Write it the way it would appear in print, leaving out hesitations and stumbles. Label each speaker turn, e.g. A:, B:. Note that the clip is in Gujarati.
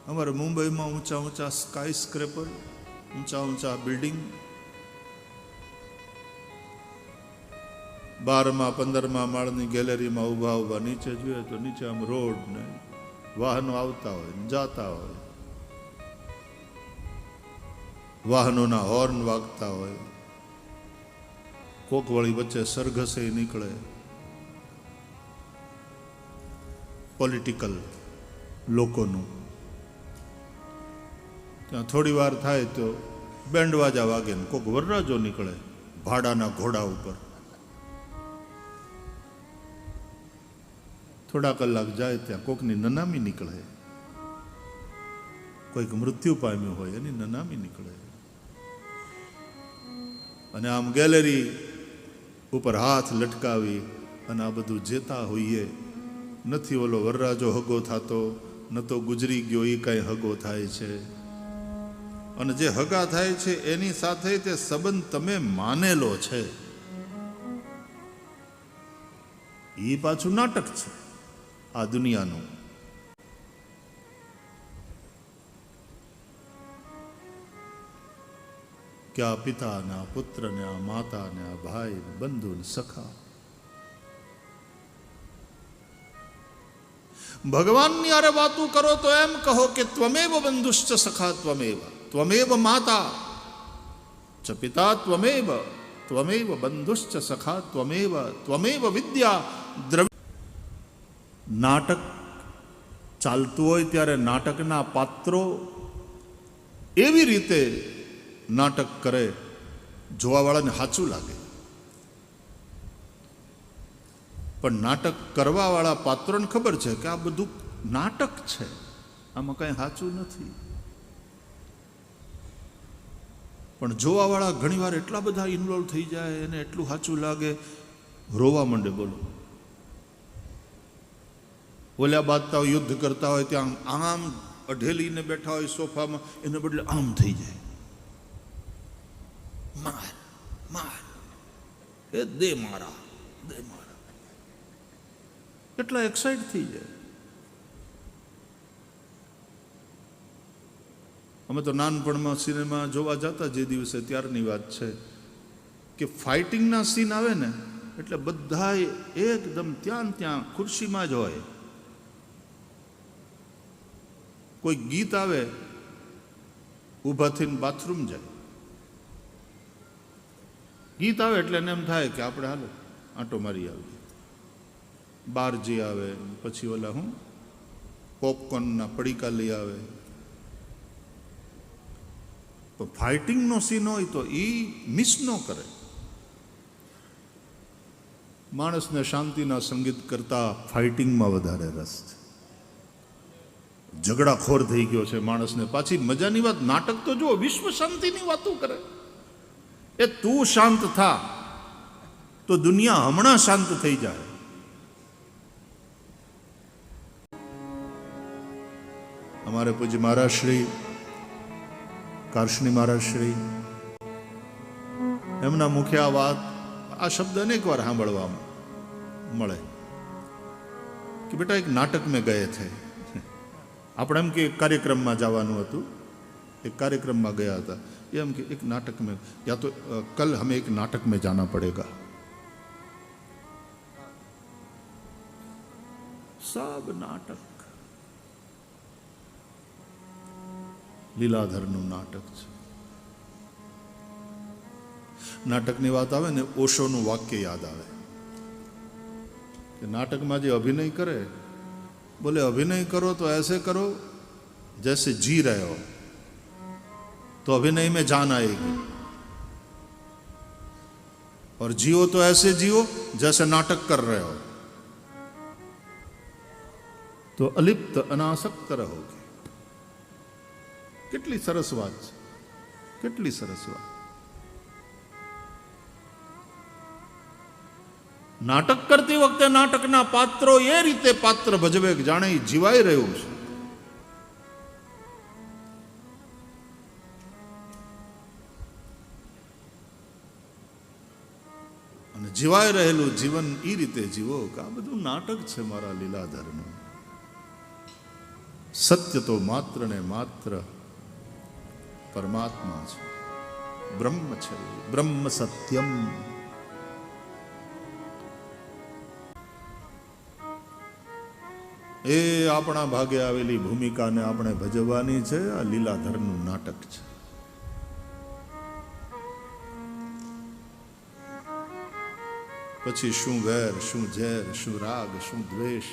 A: અમારે મુંબઈમાં ઊંચા ઊંચા સ્કાય સ્ક્રેપર, ઊંચા ઊંચા બિલ્ડિંગ, 12મા 15મા માળની ગેલેરીમાં ઊભા ઊભા નીચે જોઈએ તો નીચે આમ રોડ ને વાહનો આવતા હોય ને જાતા હોય, વાહનોના હોર્ન વાગતા હોય, કોક વળી વચ્ચે સરઘસે નીકળે, પોલિટિકલ લોકોનું. ત્યાં થોડી વાર થાય તો બેન્ડવાજા વાગે ને કોક વરરાજો નીકળે ભાડાના ઘોડા ઉપર. થોડા કલાક જાય ત્યાં કોકની નનામી નીકળે, કોઈક મૃત્યુ પામ્યું હોય એની નનામી નીકળે. અને આમ ગેલેરી ઉપર હાથ લટકાવી અને આ બધું જેતા હોઈએ. નથી ઓલો વરરાજો હગો થતો, ન તો ગુજરી ગયો એ કઈ હગો થાય છે. અને જે હગા થાય છે એની સાથે તે સંબંધ તમે માનેલો છે એ પાછું નાટક છે આ દુનિયાનું. કે આ પિતા ને આ પુત્ર ને આ માતા ને આ ભાઈ બંધુ ને સખા. ભગવાનની અરે વાતું કરો તો એમ કહો કે ત્વમેવ બંધુશ્ચ સખા ત્વમેવ, ત્વમેવ માતા ચ પિતા ત્વમેવ, ત્વમેવ બંધુશ્ચ સખા ત્વમેવ, ત્વમેવ વિદ્યા દ્રવ્ય. નાટક ચાલતું હોય ત્યારે નાટકના પાત્રો એવી રીતે નાટક કરે જોવાવાળાને સાચું લાગે, પણ નાટક કરવાવાળા પાત્રોને ખબર છે કે આ બધું નાટક છે, આમાં કંઈ સાચું નથી. પણ જોવાવાળા ઘણીવાર એટલા બધા ઇન્વોલ્વ થઈ જાય, એને એટલું સાચું લાગે, રોવા માંડે. બોલો, ઓલ્યા બાદતા હોય, યુદ્ધ કરતા હોય ત્યાં આમ અઢેલીને બેઠા હોય સોફામાં, એને બદલે આમ થઈ જાય, માર માર, એ દે મારા, દે મારા, એટલા એક્સાઇટ થઈ જાય. અમે તો નાનપણમાં સિનેમા જોવા જતા જે દિવસે, ત્યારની વાત છે કે ફાઇટિંગના સીન આવે ને એટલે બધા એકદમ ત્યાં ખુરશીમાં જ હોય. કોઈ ગીત આવે, ઊભા થઈને બાથરૂમ જાય. ગીત આવે એટલે એને એમ થાય કે આપણે હાલો આંટો મારી આવીએ. બારજી આવે, પછી ઓલા પોપકોર્નના પડીકા લઈ આવે. પણ ફાઇટિંગનો સીન હોય તો એ મિસ ન કરે. માણસને શાંતિના સંગીત કરતા ફાઇટિંગમાં વધારે રસ છે. ઝઘડાખોર થઈ ગયો છે માણસને. પાછી મજાની વાત, નાટક તો જો વિશ્વ શાંતિની વાતો કરે. એ તું શાંત થા તો દુનિયા હમણાં શાંત થઈ જાય. અમારે પૂજ્ય મહારાજ શ્રી કારશની મહારાજ શ્રી, એમના મુખે આ વાત, આ શબ્દ અનેક વાર સાંભળવા મળે કે બેટા એક નાટક મેં ગયે થે. આપણે એમ કે કાર્યક્રમમાં જવાનું હતું, એક કાર્યક્રમમાં ગયા હતા, એમ કે એક नाटक में, या तो कल हमें एक नाटक में जाना पड़ेगा. सब नाटक, લીલાધરનું નાટક છે. નાટકની વાત આવે ને, ઓશોનું વાક્ય યાદ આવે કે નાટકમાં જે અભિનય કરે, बोले अभिनय करो तो ऐसे करो जैसे जी रहे हो, तो अभिनय में जान आएगी, और जियो तो ऐसे जियो जैसे नाटक कर रहे हो, तो अलिप्त अनासक्त रहोगे. કેટલી સરસ વાત છે, કેટલી સરસ વાત. નાટક કરતી વખતે નાટકના પાત્રો એ રીતે પાત્ર ભજવે કે જાણે એ જીવાઈ રહ્યું છે. અને જીવાઈ રહેલું જીવન એ રીતે જીવો કે આ બધું નાટક છે મારા લીલાધરનું. સત્ય તો માત્ર ને માત્ર પરમાત્મા છે, બ્રહ્મ છે, બ્રહ્મ સત્યમ. એ આપણા ભાગે આવેલી ભૂમિકાને આપણે ભજવવાની છે. આ લીલાધરનું નાટક છે. પછી શું વેર, શું ઝેર, શું રાગ, શું દ્વેષ,